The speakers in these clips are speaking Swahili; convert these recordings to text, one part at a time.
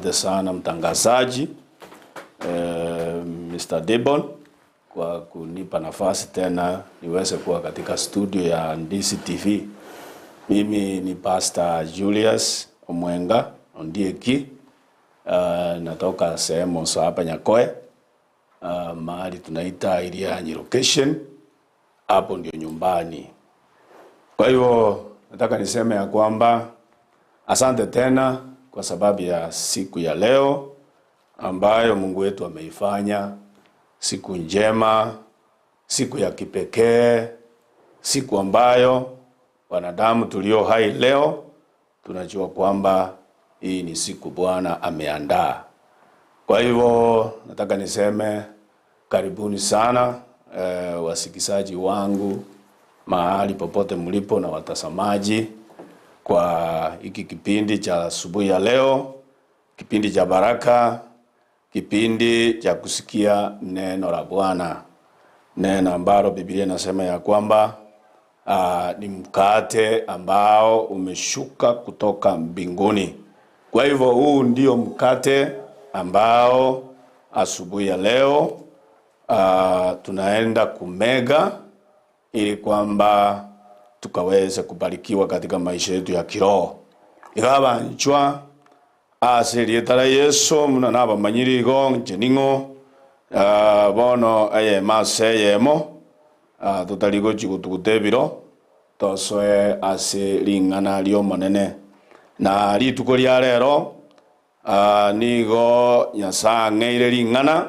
Asante sana mtangazaji Mr. Debon kwa kunipa nafasi tena niweze kuwa katika studio ya Ndisi TV. Mimi ni Pastor Julius Omwenga Ondieki. Natoka sehemu za hapa Nyakoe. Mahali tunaita Irianyi location. Hapo ndio nyumbani. Kwa hivyo nataka niseme ya kwamba asante tena kwa sababu ya siku ya leo ambayo Mungu wetu ameifanya, siku njema, siku ya kipekee, siku ambayo wanadamu tulio hai leo tunajua kwamba hii ni siku Bwana ameandaa. Kwa hivyo nataka niseme karibuni sana wasikizaji wangu mahali popote mlipo na watazamaji kwa hiki kipindi cha asubuhi ya leo, kipindi cha baraka, kipindi cha kusikia neno la Bwana. Neno ambalo Biblia inasema ya kwamba ni mkate ambao umeshuka kutoka mbinguni. Kwa hivyo huu ndio mkate ambao asubuhi ya leo tunaenda kumega ili kwamba tukaweze kubarikiwa katika maisha yetu ya kiroho. Igaba nchwa asili etara Yesu muna naba manyirigo ncheningo bono aye mase yemo tutaligo chigutugutebiro tosoe asilingana lyo monene na lituko lya lero nigo nyasangeire lingana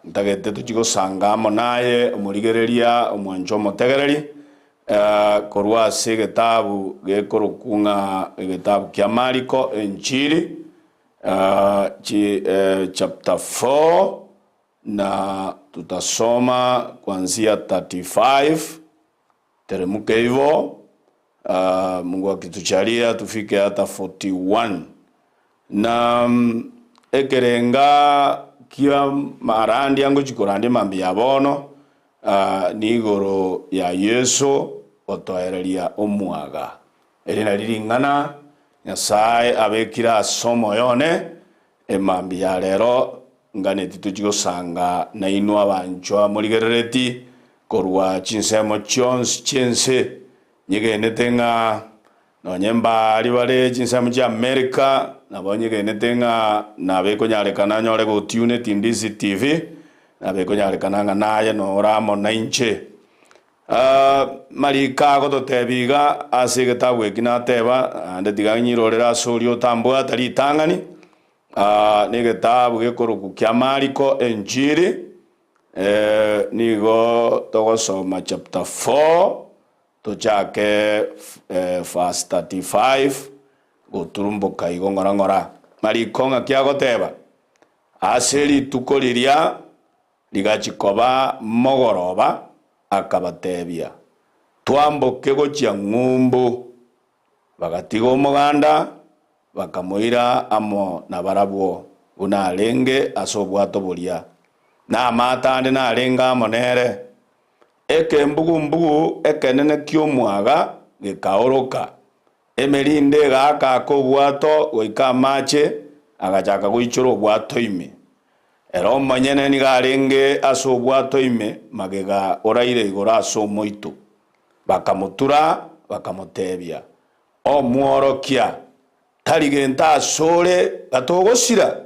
ntagete tuchigosangamo naye omurigereria omwancho motegereri korwa se gitabu gekorokunga gitabu kya Marko Injili chapter 4 na tutasoma kuanzia 35 teremuke hivyo Mungu akitujalia tufike hata 41 na ekerenga kia marandi yangu chikorandi mambi yabono ni igoro ya Yesu otoereria omwaga erina liringana Nyasaye abekira somo yone emambi ya lero ngane titujigosanga na inwa bancho murigerereti korwa chinsemo chons chense nyigenetenga nonyemba ali bale chinsemo cha America nabonyigenetenga nabekonyalekana nyore go tune Ndisi TV nabekonyalekana naye no ramo na inche marika go totebiga asigetabu ekinateba ande tiganyirorera sorio tambwa tari tangani ni getabu gekoroku kya Marko Injili nigo togosoma chapter 4 tochake verse 35 goturumbuka igongora marikonga kya goteba aseli tukoliria ligachikoba mogoroba akabatebia twamboke gochia ng'umbu bagatigo omuganda bakamoira amo nabarabwo unalenge asobwato bulia na matande na alenga monere ekembugu ekenene kyomwaga gekaoroka emerinde gaka kobwato goika mache agachaka goichoro obwato ime ero manyene ni garenge asobwato ime magega oraire igora asomoito bakamutura bakamutebia omworokia taligenta asore gatogosira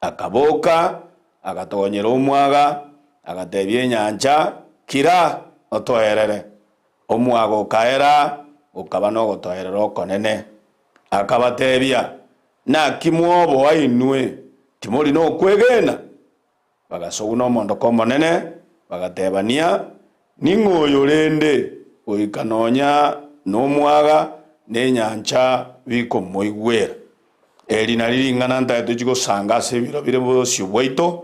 akaboka agatonyera omwaga agatebia enyancha kira otoerere omwaga okaera okaba no gotoerera okonene akabatebia na kimwobo ainwe timori no kwegena bagasoguna omondo komonene bagatebania ningoyo rende oikanonya nomwaga nenyancha biko moigwera erina liringana ntaeto chigosanga sebiro bire bosio bwaito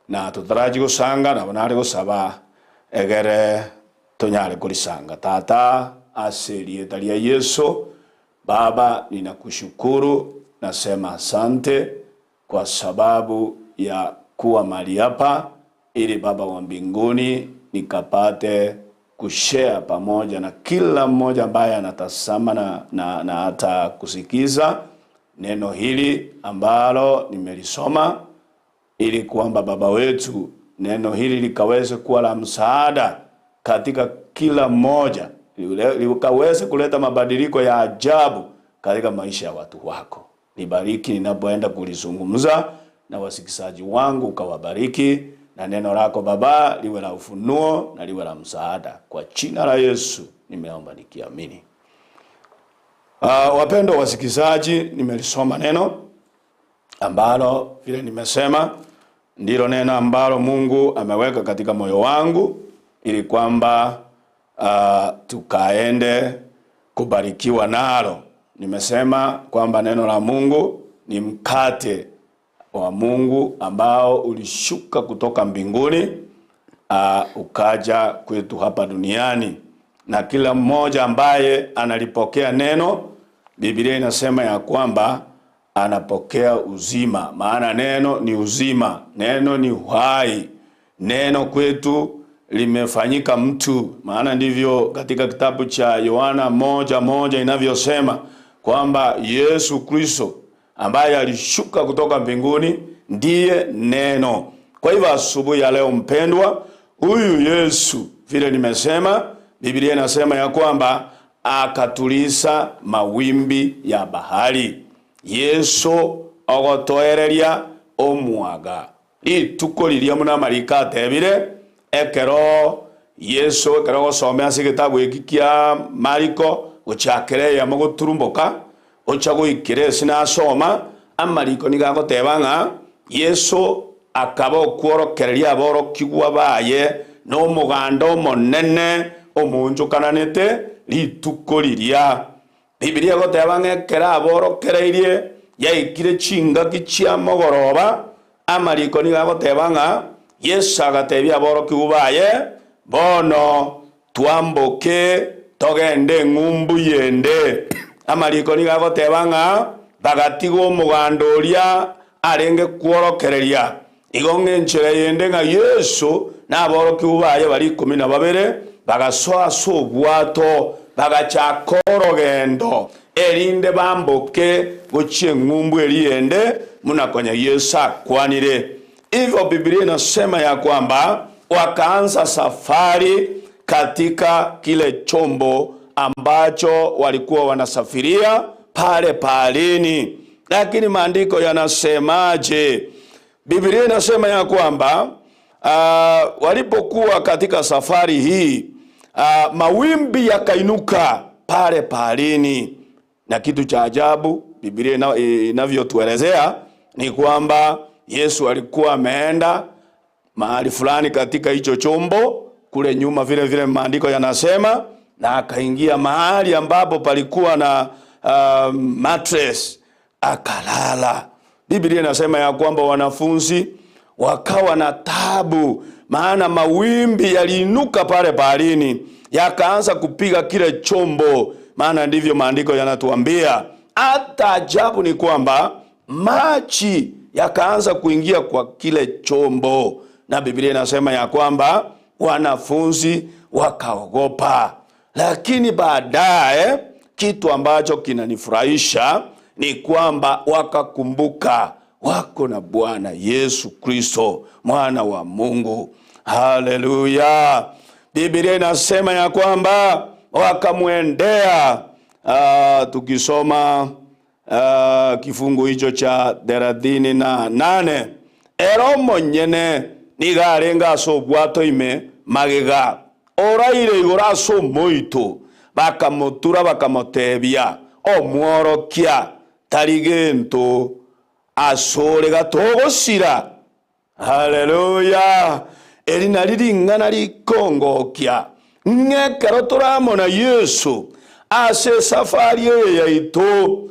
na tutaraji gosanga na banare gosaba egere tonyare kulisanga tata asili etalia Yesu Baba ninakushukuru nasema asante kwa sababu ya kuwa mahali hapa ili Baba wa mbinguni nikapate kushare pamoja na kila mmoja ambaye anatazama na hata kusikiza neno hili ambalo nimelisoma, ili kwamba Baba wetu neno hili likaweze kuwa la msaada katika kila mmoja, likaweze kuleta mabadiliko ya ajabu katika maisha ya watu wako. Nibariki ninapoenda kulizungumza na wasikizaji wangu, ukawabariki, na neno lako Baba liwe la ufunuo na liwe la msaada. Kwa jina la Yesu nimeomba nikiamini. Wapendwa wasikizaji, nimelisoma neno ambalo vile nimesema ndilo neno ambalo Mungu ameweka katika moyo wangu, ili kwamba tukaende kubarikiwa nalo. Nimesema kwamba neno la Mungu ni mkate wa Mungu ambao ulishuka kutoka mbinguni ukaja kwetu hapa duniani, na kila mmoja ambaye analipokea neno, Biblia inasema ya kwamba anapokea uzima. Maana neno ni uzima, neno ni uhai, neno kwetu limefanyika mtu. Maana ndivyo katika kitabu cha Yohana 1:1 inavyosema kwamba Yesu Kristo ambaye alishuka kutoka mbinguni ndiye neno. Kwa hivyo asubuhi ya leo mpendwa, huyu Yesu vile nimesema, Biblia inasema ya kwamba akatuliza mawimbi ya bahari. Yesu ogotoereria omwaga. Ituko liria muna marika tebire ekero Yesu ekero gosomea sigitabu iki kia Mariko gochakere ya mogoturumboka ochago ikire sinasoma amariko nigagotebanga Yesu akabo kworokereria aboro kigwa baye no mugando monene omunjukananete lituko liria. Biblia gotebanga ekera aborokereirie yaikire chinga kichia mogoroba amariko nigagotebanga Yesu agatebia aboro kigubaye bono twamboke togende ngumbu yende. Amariko nigagotebanga bagatigo omugandoria arenge kworokereria igonge nchire yende nga Yesu na aboro kigubaye bari 12 bagasoa sobwato bagachakoro erinde bamboke gochie ngumbu eliende munakonya Yesu akwanire. Hivyo Biblia inasema ya kwamba wakaanza safari katika kile chombo ambacho walikuwa wanasafiria pale palini. Lakini maandiko yanasemaje? Biblia inasema ya kwamba walipokuwa katika safari hii mawimbi yakainuka pale palini. Na kitu cha ajabu Biblia inavyotuelezea ni kwamba Yesu alikuwa ameenda mahali fulani katika hicho chombo kule nyuma, vile vile maandiko yanasema, na akaingia mahali ambapo palikuwa na mattress akalala. Biblia inasema ya kwamba wanafunzi wakawa na taabu, maana mawimbi yaliinuka pale baharini yakaanza kupiga kile chombo. Maana ndivyo maandiko yanatuambia. Hata ajabu ni kwamba maji yakaanza kuingia kwa kile chombo, na Biblia inasema ya kwamba wanafunzi wakaogopa. Lakini baadaye kitu ambacho kinanifurahisha ni kwamba wakakumbuka wako na Bwana Yesu Kristo, mwana wa Mungu. Haleluya. Biblia inasema ya kwamba wakamwendea. Tukisoma kifungu hicho cha 38, ero monyene nigarenga sobwato ime magega oraire igora so moito bakamotura bakamotebia omworokia tarigento asore gatogosira. Haleluya. Erina liringana likongokia ngekero turamona Yesu ase safari ya ito.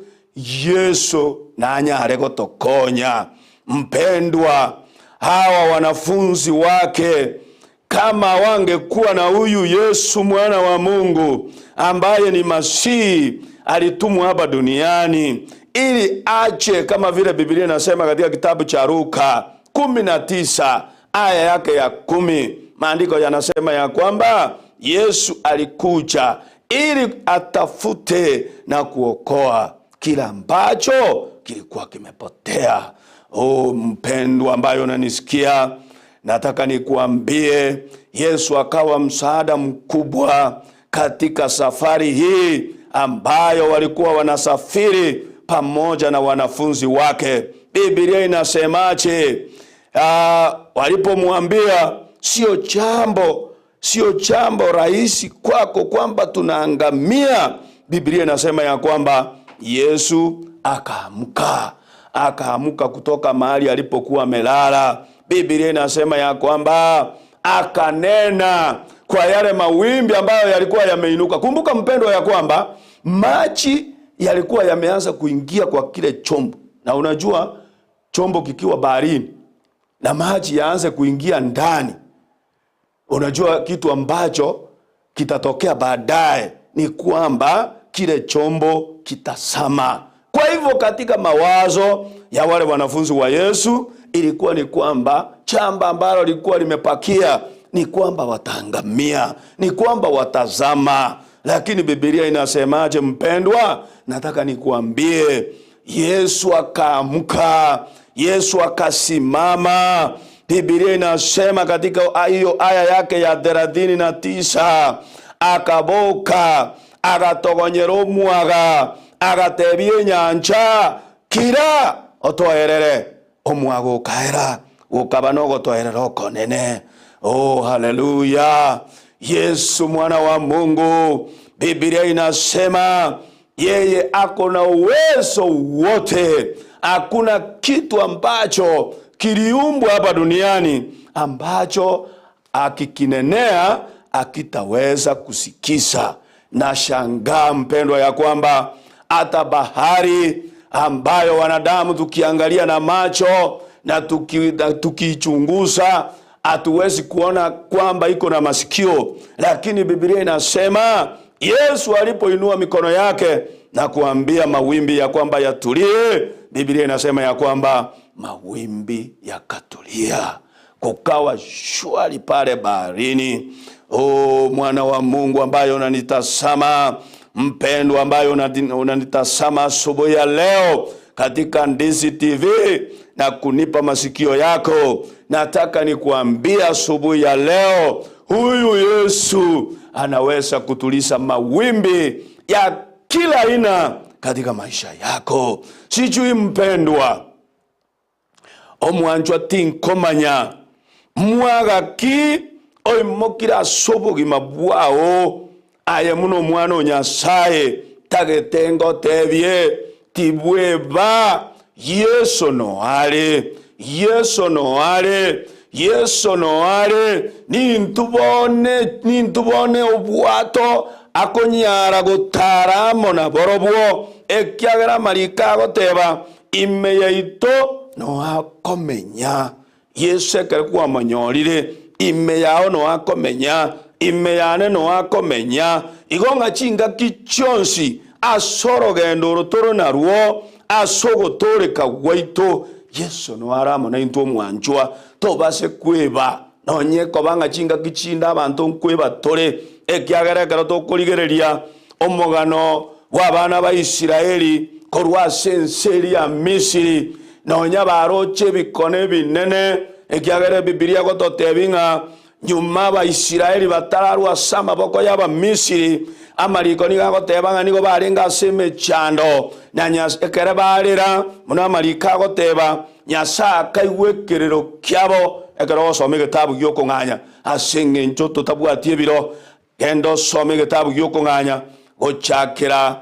Yesu nanyare gotokonya. Mpendwa, hawa wanafunzi wake kama wangekuwa na huyu Yesu mwana wa Mungu ambaye ni Masihi, alitumwa hapa duniani ili ache, kama vile Biblia inasema katika kitabu cha Luka 19 aya yake ya 10, maandiko yanasema ya kwamba Yesu alikuja ili atafute na kuokoa kila ambacho kilikuwa kimepotea. Mpendwa ambayo unanisikia, nataka nikuambie Yesu akawa msaada mkubwa katika safari hii ambayo walikuwa wanasafiri pamoja na wanafunzi wake. Biblia inasemaje? Walipomwambia sio jambo rahisi kwako kwamba tunaangamia, Biblia inasema ya kwamba Yesu akaamka kutoka mahali alipokuwa amelala. Biblia inasema ya kwamba akanena kwa yale mawimbi ambayo yalikuwa yameinuka. Kumbuka mpendwa ya kwamba maji yalikuwa yameanza kuingia kwa kile chombo. Na unajua chombo kikiwa baharini na maji yaanze kuingia ndani, unajua kitu ambacho kitatokea baadaye ni kwamba kile chombo kitasama. Kwa hivyo katika mawazo ya wale wanafunzi wa Yesu ilikuwa ni kwamba chamba ambalo lilikuwa limepakia ni kwamba wataangamia, ni kwamba watazama. Lakini Biblia inasemaje mpendwa? Nataka nikuambie Yesu akaamka, Yesu akasimama. Biblia inasema katika hiyo aya yake ya 39, akaboka, agatogonyera omwaga, agatebia nyanja, kira otoerere. Omwaga ukaera, ukaba no gotoerera okonene. Haleluya! Yesu mwana wa Mungu, Biblia inasema yeye ako na uwezo wote. Hakuna kitu ambacho kiliumbwa hapa duniani ambacho akikinenea akitaweza kusikisa. Na shangaa mpendwa ya kwamba hata bahari ambayo wanadamu tukiangalia na macho na tukichunguza hatuwezi kuona kwamba iko na masikio, lakini Biblia inasema Yesu alipoinua mikono yake na kuambia mawimbi ya kwamba yatulie, Biblia inasema ya kwamba mawimbi yakatulia, kukawa shwari pale baharini. Mwana wa Mungu ambaye unanitazama, mpendwa ambaye unanitazama asubuhi ya leo katika Ndizi TV na kunipa masikio yako, nataka nikuambia asubuhi ya leo, huyu Yesu anaweza kutuliza mawimbi ya kila aina katika maisha yako. Sijui mpendwa, omwanjwa tinkomanya mwaga ki oimokira sobogi mabwao aye muno mwana Nyasaye tagetengo tebye tibweba Yesu noare nintubone obwato akonyara gutaramo na borobwo ekiagera marika goteba ime yaito no akomenya. Yesu ekekuwa manyorire ime yao no akomenya, ime yane no akomenya. Igonga chinga kichonsi asoro gendo rutoro naruo asogotore kagwaito. Yesu no aramo na into mwanjwa tobase kweba nonye kobanga chinga kichinda abantu nkweba tore ekiagerekera tokorigereria omogano w'abana ba Isiraeli korwa senseri ya Misiri nonya baroche bikone binene. Ekiagere Biblia gototebinga nyuma ba Isiraeli batararwa sama boko y'aba Misiri amariko nigagotebanga nigo barenga seme chando na ekere barira muna amarika goteba Nyasaka iwekerero kyabo. Ekero some gitabu gyokonganya asenge njoto tabwatie biro gendo some gitabu gyokonganya gochakira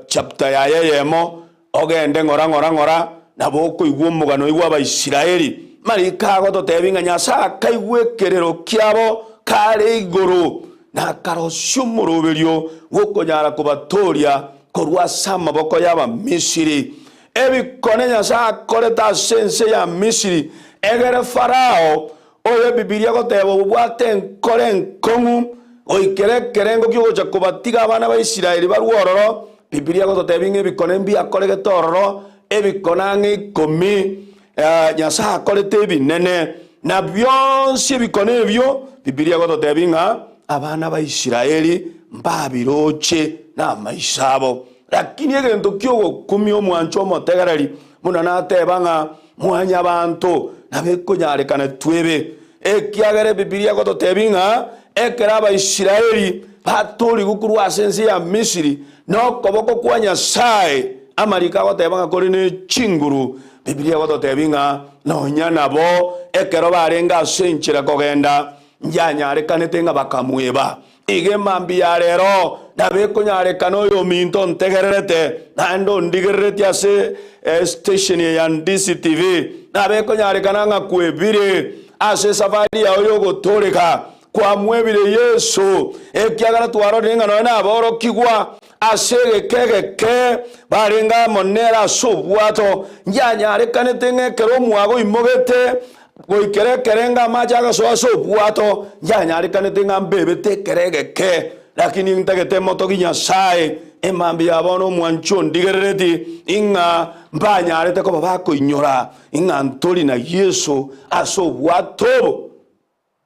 chapter ya yeyemo ogende ngora na boko igwomugano igwa Isiraeli marika gototebinga Nyasaka iwekerero kyabo kare iguru na karoshumuruberio gokonyara kubatoria korwa sama boko y'aba Misiri. Ebikone Nyasaka koreta sense ya Misiri egere Farao oye Biblia gotebo bwate nkore nkongu oikere kerengo kyogocha kubatiga abana ba Isiraeli baruororo. Biblia gototebinga ebikone mbia kore getororo ebikonange 10 Nyasaka korete binene na byonse ebikone ebyo Biblia gototebinga abana ba Isiraeli mbabiroche na maisabo. lakini egento kyogo kumio mwancho motegereri muna natebanga mwanya bantu nabekunyarikana twebe ekiagere Biblia gototebinga ekera Abaisiraeli baturi gukuru asensi ya Misiri no koboko kwa Nyasaye amarika gotebanga kuri ni chinguru Biblia gototebinga no nyana bo ekero barenga asenchira kogenda nyanyarekanete nga bakamweba ige mambi ya rero nabekunyarikana oyo minto ntegererete nando ndigererete ase station ya DCTV nabekunyarikana nga kwebire ase safari ya oyo gotoreka kwa mwebire Yesu ekiagara twaro ninga no na boro kigwa asege kegeke barenga monera subwato nyanyarekanete ngekero mwago imogete goikerekerenga majaga so bwato nyanyarekanete ngambebete keregeke lakini ntagete moto Nyasaye emambi yabono mwancho ndigerereti inga mbanyarete ko babako inyora inga ntoli na Yesu aso bwato.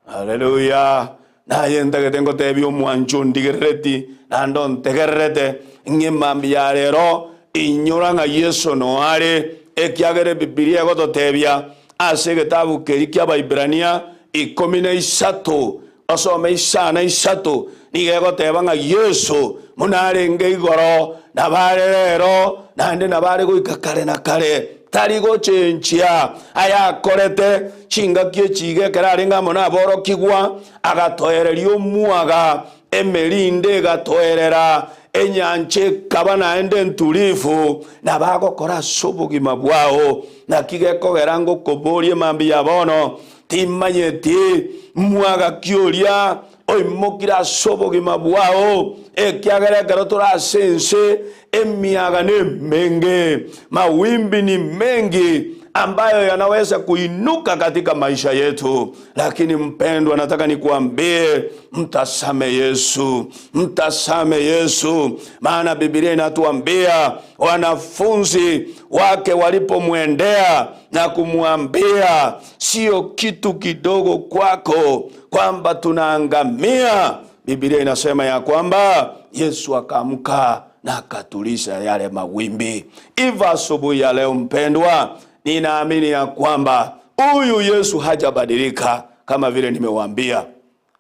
Haleluya. Na yentagete ngotebyo mwancho ndigerereti nando ntegererete ngimambi ya rero inyora nga Yesu no are ekiagere Biblia gototebya ase gitabu kerikia Baibrania 13 osome isana isatu nigego tebanga Yesu munarenge igoro nabarero nande nabare goikakare na kare tarigo chenchia aya korete chinga kie chige kararenga mona boro kigwa agatoererio muaga emerinde gatoerera enyanche kabana ende ntulifu nabago kora sobugima bwao nakigeko gerango koborie mambi yabono timanyeti muaga kioria oimokira sobugima bwao ekiagere garotora sense emiaga ne menge mawimbi ni mengi ambayo yanaweza kuinuka katika maisha yetu, lakini mpendwa, nataka nikuambie mtasame Yesu, mtasame Yesu. Maana Biblia inatuambia wanafunzi wake walipomwendea na kumwambia sio kitu kidogo kwako kwamba tunaangamia, Biblia inasema ya kwamba Yesu akaamka na akatuliza yale mawimbi. Iva asubuhi ya leo mpendwa, ninaamini ya kwamba huyu Yesu hajabadilika. Kama vile nimewaambia,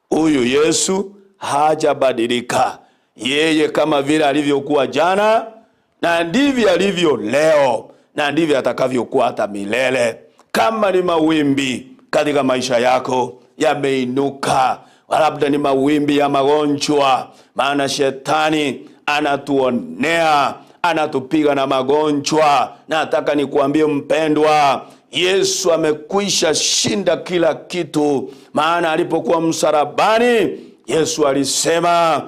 huyu Yesu hajabadilika. Yeye kama vile alivyokuwa jana, na ndivyo alivyo leo, na ndivyo atakavyokuwa hata milele. Kama ni mawimbi katika maisha yako yameinuka, labda ni mawimbi ya magonjwa, maana shetani anatuonea, anatupiga na magonjwa. Nataka nikuambie mpendwa, Yesu amekwisha shinda kila kitu. Maana alipokuwa msalabani, Yesu alisema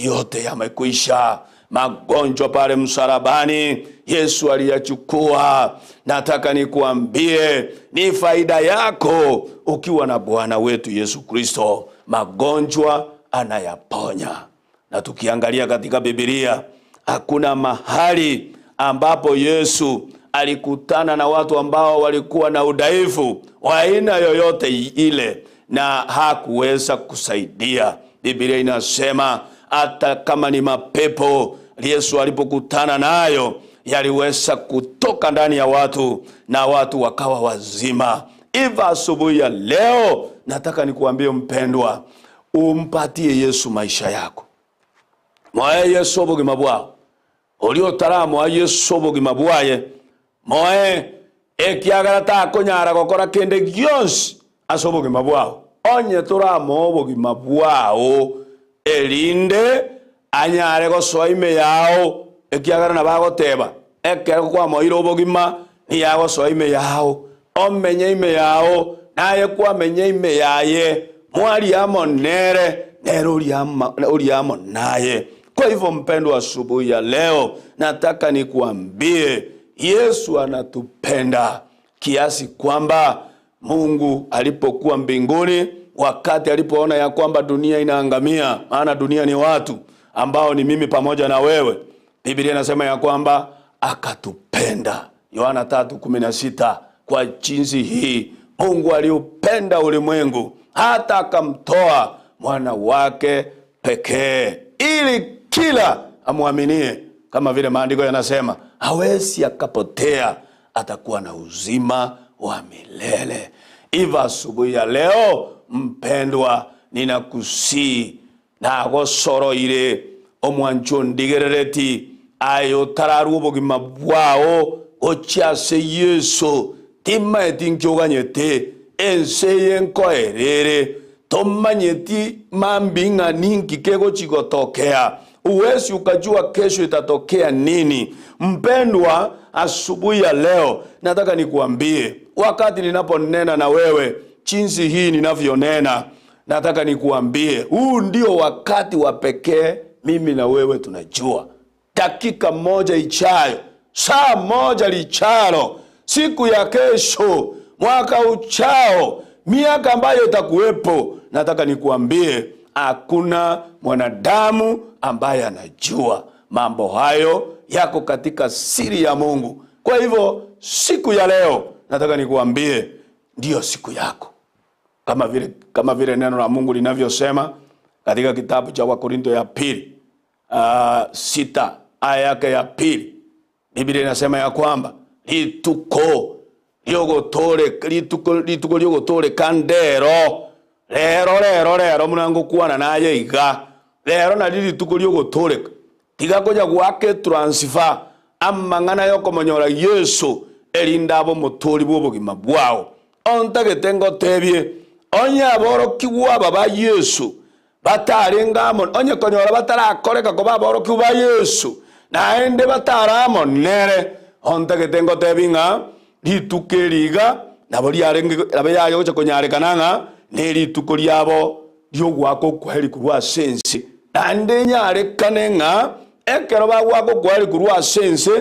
yote yamekwisha. Magonjwa pale msalabani Yesu aliyachukua. Nataka nikuambie ni faida yako ukiwa na Bwana wetu Yesu Kristo. Magonjwa anayaponya. Na tukiangalia katika Biblia, hakuna mahali ambapo Yesu alikutana na watu ambao walikuwa na udhaifu wa aina yoyote ile na hakuweza kusaidia. Biblia inasema hata kama ni mapepo, Yesu alipokutana nayo yaliweza kutoka ndani ya watu na watu wakawa wazima. Iva asubuhi ya leo nataka nikuambie mpendwa, umpatie Yesu maisha yako. Moe Yesu obugima bwao olio taramo a Yesu obugima bwaye moe ekiagara ta konyara gokora kende gyonsi asobugima bwao onye turamo obugima bwao elinde anyare gosoa ime yao ekiagara na bagoteba ekero kwa moiro obugima ni yago soa ime yao omenye ime yao naye kwa menye ime yaye mwali amonere nero uriamo naye. Kwa hivyo mpendwa, asubuhi ya leo nataka nikuambie Yesu anatupenda kiasi kwamba Mungu alipokuwa mbinguni, wakati alipoona ya kwamba dunia inaangamia, maana dunia ni watu ambao ni mimi pamoja na wewe, Biblia inasema ya kwamba akatupenda. Yohana 3:16, kwa jinsi hii Mungu aliupenda ulimwengu hata akamtoa mwana wake pekee, ili kila amwaminie kama vile maandiko yanasema, hawezi akapotea, atakuwa na uzima wa milele. Iva asubuhi ya leo mpendwa, ninakusii na gosoro ile omwancho ndigerereti ayo tararu ubugima bwao ochiase Yesu timaeti nkyoganyete ense yenkoerere tomanyeti mambinga ningi kego chigotokea. Uwezi ukajua kesho itatokea nini. Mpendwa, asubuhi ya leo nataka nikuambie, wakati ninaponena na wewe jinsi hii ninavyonena, nataka nikuambie huu ndio wakati wa pekee mimi na wewe tunajua. Dakika moja ichayo, saa moja lichalo, siku ya kesho, mwaka uchao, miaka ambayo itakuwepo, nataka nikuambie hakuna mwanadamu ambaye anajua. Mambo hayo yako katika siri ya Mungu. Kwa hivyo siku ya leo nataka nikuambie ndio siku yako. Kama vile neno la Mungu linavyosema katika kitabu cha Wakorintho ya pili 6 aya yake ya pili. Biblia inasema ya kwamba lituko liogotore kandero rero munango kuana naye iga rero na lituko liogotore tiga koja gwake transfer amangana yoko monyora Yesu elindabo motori bwobugima bwao ontagetengo tebye onya boroki bwa ba Yesu batarengamo onye konyora batarakoreka ko baboroki bwa Yesu naende bataramo nere ontagetengo tebinga litukeriga nabo lyarenge abayayo cyo konyarekananga nelituko lyabo lyogwako kweli kurwa sense nande nyarekanenga ekero bagwako kweli kurwa sense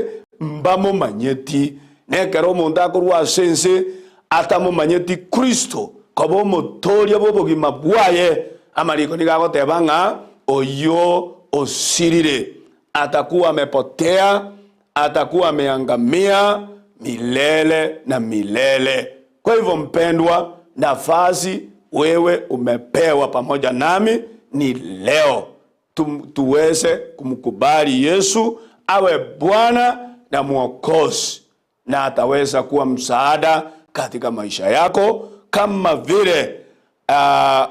mbamo manyeti nekero omuntu akorwa sense atamo manyeti Kristo kobo motoria bobogima bwaye amaliko nigagotebanga oyo osirire atakuwa amepotea, atakuwa ameangamia milele na milele. Kwa hivyo mpendwa, nafasi wewe umepewa pamoja nami ni leo tuweze kumkubali Yesu awe Bwana na Mwokozi, na ataweza kuwa msaada katika maisha yako kama vile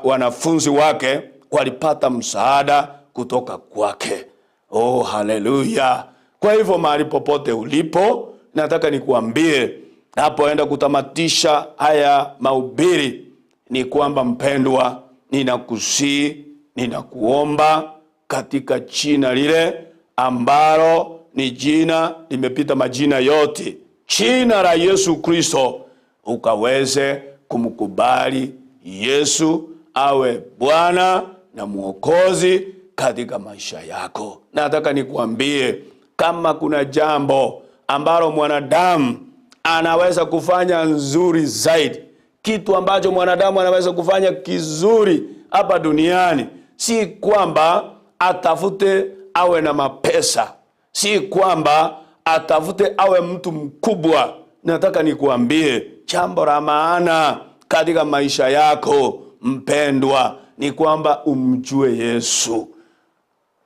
wanafunzi wake walipata msaada kutoka kwake. Oh, haleluya. Kwa hivyo mahali popote ulipo, nataka nikuambie napoenda kutamatisha haya mahubiri ni kwamba mpendwa, ninakusii, ninakuomba katika jina lile ambalo ni jina limepita majina yote, jina la Yesu Kristo, ukaweze kumkubali Yesu awe Bwana na Mwokozi katika maisha yako. Nataka nikuambie kama kuna jambo ambalo mwanadamu anaweza kufanya nzuri zaidi, kitu ambacho mwanadamu anaweza kufanya kizuri hapa duniani, si kwamba atafute awe na mapesa, si kwamba atafute awe mtu mkubwa. Nataka nikuambie jambo la maana katika maisha yako mpendwa ni kwamba umjue Yesu.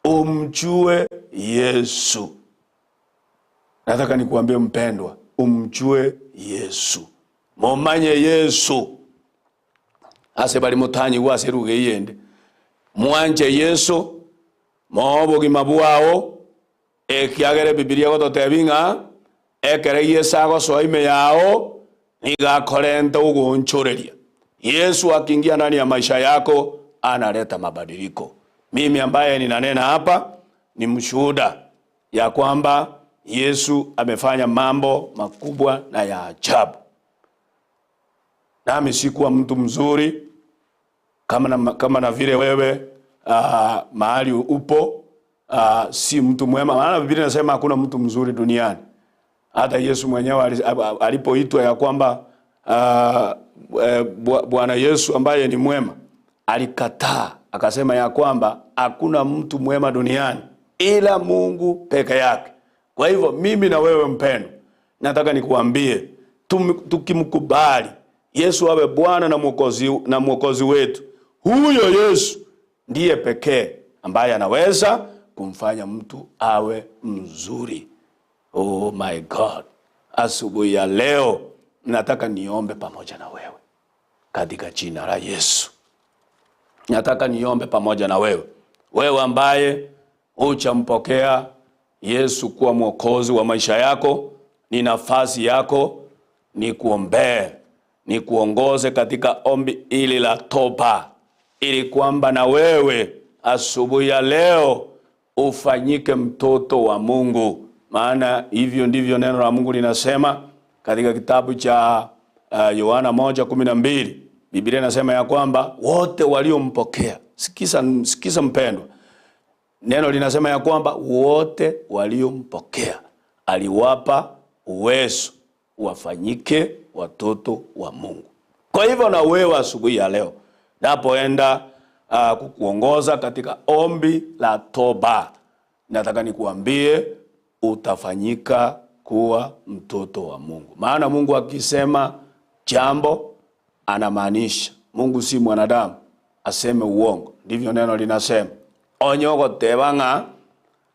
Umjue Yesu. Nataka nikuambie mpendwa, umjue Yesu. Momanye Yesu. Ase bali mutanyi waseruge yende. Mwanje Yesu. Mobogima bwao. Ekiagere Biblia gototebinga. Ekere Yesago soime yao. Nigakorenta ugonchoreria. Yesu akiingia ndani ya maisha yako analeta mabadiliko. Mimi ambaye ninanena hapa ni mshuhuda ya kwamba Yesu amefanya mambo makubwa na ya ajabu. Nami sikuwa mtu mzuri kama na vile wewe mahali upo si mtu mwema. Maana Biblia inasema hakuna mtu mzuri duniani. Hata Yesu mwenyewe alipoitwa ya kwamba Bwana Yesu ambaye ni mwema, alikataa, akasema ya kwamba hakuna mtu mwema duniani ila Mungu peke yake. Kwa hivyo mimi na wewe mpendwa, nataka nikuambie tukimkubali Yesu awe Bwana na Mwokozi wetu, huyo Yesu ndiye pekee ambaye anaweza kumfanya mtu awe mzuri. Oh my God. Asubuhi ya leo nataka niombe pamoja na wewe katika jina la Yesu. Nataka niombe pamoja na wewe. Wewe ambaye hujampokea Yesu kuwa mwokozi wa maisha yako, ni nafasi yako nikuombee, nikuongoze katika ombi ili la toba, ili kwamba na wewe asubuhi ya leo ufanyike mtoto wa Mungu. Maana hivyo ndivyo neno la Mungu linasema katika kitabu cha Yohana 1:12. Biblia inasema ya kwamba wote waliompokea, sikiza mpendwa, neno linasema ya kwamba wote waliompokea aliwapa uwezo wafanyike watoto wa Mungu. Kwa hivyo na wewe asubuhi ya leo napoenda kukuongoza katika ombi la toba, nataka nikuambie utafanyika kuwa mtoto wa Mungu. Maana Mungu akisema jambo anamaanisha. Mungu si mwanadamu aseme uongo. Ndivyo neno linasema. Onyogo tebanga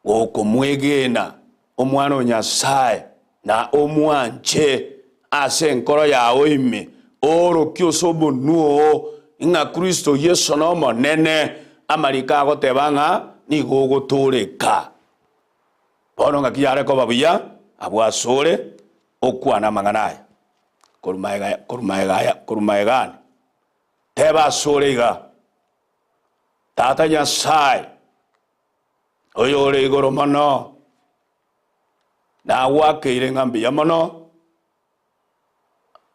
okumwegena omwana wa Nyasaye na omwanje ase nkoro yawe ime orokio sobonuo inga Kristo Yesu no monene amarika go tebanga ni gogotoreka. Bono ngakiyare ko babuya abwasore okwana manganaya kurumaegani teba sorega tata Nyasaye oyore igoro mono na wakeire ngambi ya mono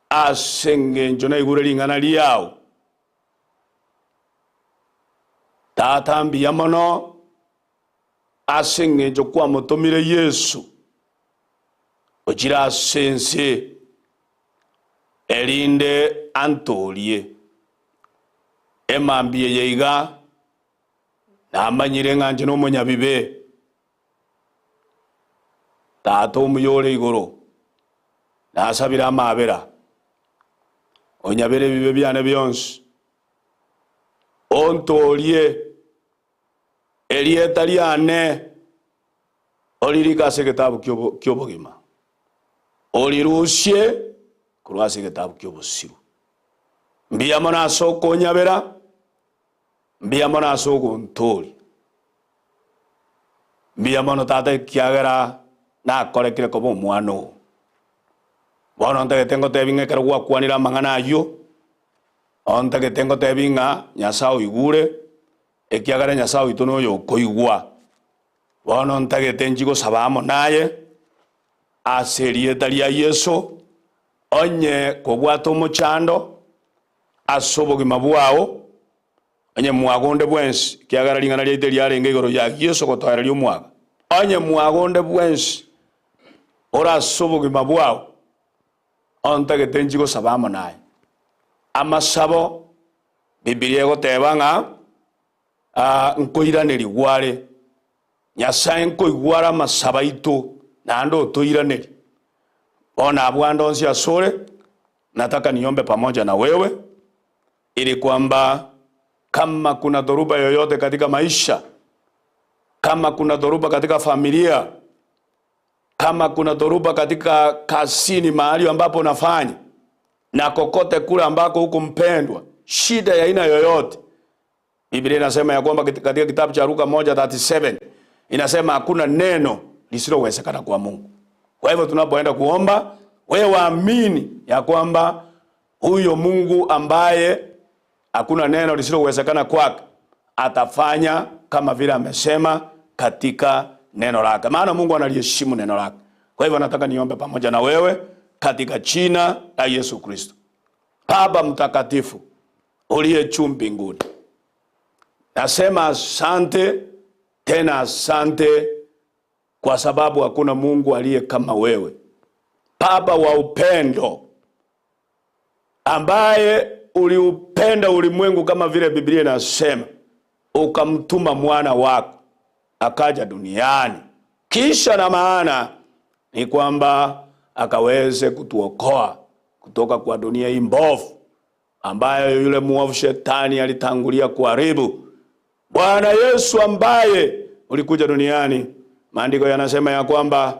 asenge njona igure lingana liao tata mbi ya mono asenge njo kwa mutomire Yesu ojira sense elinde antolie emambie yeiga na amanyire nganje no munyabibe tato umuyore igoro na asabira amabera onyabere bibe byane byonse ontolie elieta liane olirikase kitabu kyobogima olirusye kurwase kitabu kyobusiru mbiyamo nasoko nyabera mbiyamo nasoko ntori mbiyamo no tata kiagera na korekire ko bomwano bono ntege tengo tebinga kero gwakwanira mangana yo ontege tengo tebinga Nyasaye igure ekiagara Nyasaye itono yo koigwa bono ntege tenjigo sabamo naye aserie talia Yesu onye kobwato mochando asobogima bwao onye mwagonde bwensi kiagara lingana lya lyarenge igoro ya Yesu gotwara lyo mwaga onye mwagonde bwensi ora asobogima bwao ontege tenjigo sabamo naye amasabo Biblia gotebanga nkoiraneri gware Nyasaye nkoigwara masaba ito nando toiraneri. Ona abwando nsi asore nataka niombe pamoja na wewe ili kwamba kama kuna dhoruba yoyote katika maisha, kama kuna dhoruba katika familia, kama kuna dhoruba katika kasini mahali ambapo unafanya na kokote kule ambako huko mpendwa, shida ya aina yoyote, Biblia inasema ya kwamba katika kitabu cha Luka 1:37 inasema hakuna neno lisilowezekana kwa Mungu. Kwa hivyo tunapoenda kuomba, wewe waamini ya kwamba huyo Mungu ambaye hakuna neno lisilowezekana kwake atafanya kama vile amesema katika neno lake. Maana Mungu analiheshimu neno lake. Kwa hivyo nataka niombe pamoja na wewe katika jina la Yesu Kristo. Baba mtakatifu uliye juu mbinguni, nasema asante tena asante kwa sababu hakuna Mungu aliye kama wewe. Baba wa upendo ambaye uliupenda ulimwengu kama vile Biblia inasema, ukamtuma mwana wako akaja duniani. Kisha na maana ni kwamba akaweze kutuokoa kutoka kwa dunia hii mbovu ambayo yule muovu shetani alitangulia kuharibu. Bwana Yesu ambaye ulikuja duniani, maandiko yanasema ya kwamba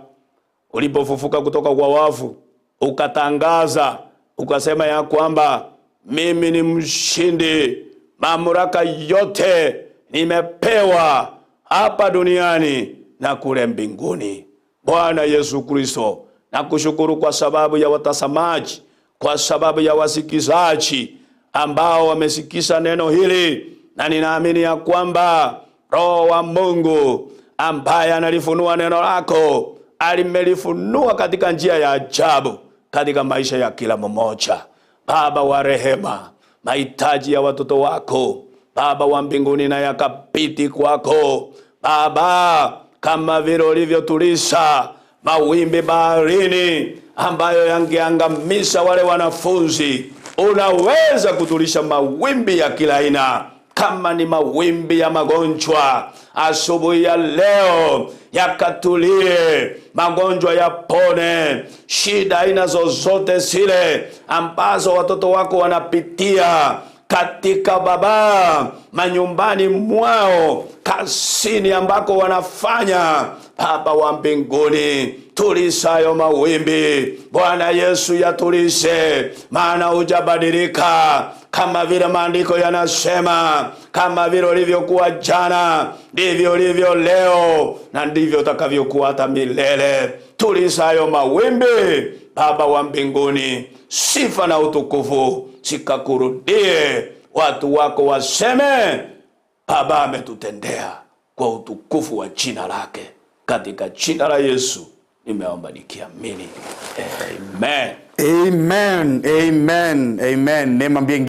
ulipofufuka kutoka kwa wafu, ukatangaza, ukasema ya kwamba mimi ni mshindi, mamlaka yote nimepewa hapa duniani na kule mbinguni. Bwana Yesu Kristo, nakushukuru kwa sababu ya watazamaji, kwa sababu ya wasikizaji ambao wamesikiza neno hili, na ninaamini ya kwamba Roho wa Mungu ambaye analifunua neno lako alimelifunua katika njia ya ajabu katika maisha ya kila mmoja. Baba wa rehema, mahitaji ya watoto wako Baba wa mbinguni na yakapiti kwako Baba, kama vile ulivyotuliza mawimbi baharini ambayo yangeangamiza wale wanafunzi. Unaweza kutulisha mawimbi ya kila aina, kama ni mawimbi ya magonjwa asubuhi ya leo yakatulie, magonjwa yapone, shida aina zozote zile ambazo watoto wako wanapitia katika Baba manyumbani mwao, kazini ambako wanafanya. Baba wa mbinguni, tulisayo mawimbi Bwana Yesu, yatulise, maana hujabadilika. Kama vile maandiko yanasema, kama vile ulivyokuwa jana ndivyo ulivyo leo na ndivyo utakavyokuwa hata milele. Tulisayo mawimbi Baba wa mbinguni, sifa na utukufu sikakurudie. Watu wako waseme Baba ametutendea, kwa utukufu wa jina lake. Katika jina la Yesu nimeomba nikiamini. Amen. Amen. Amen. Amen.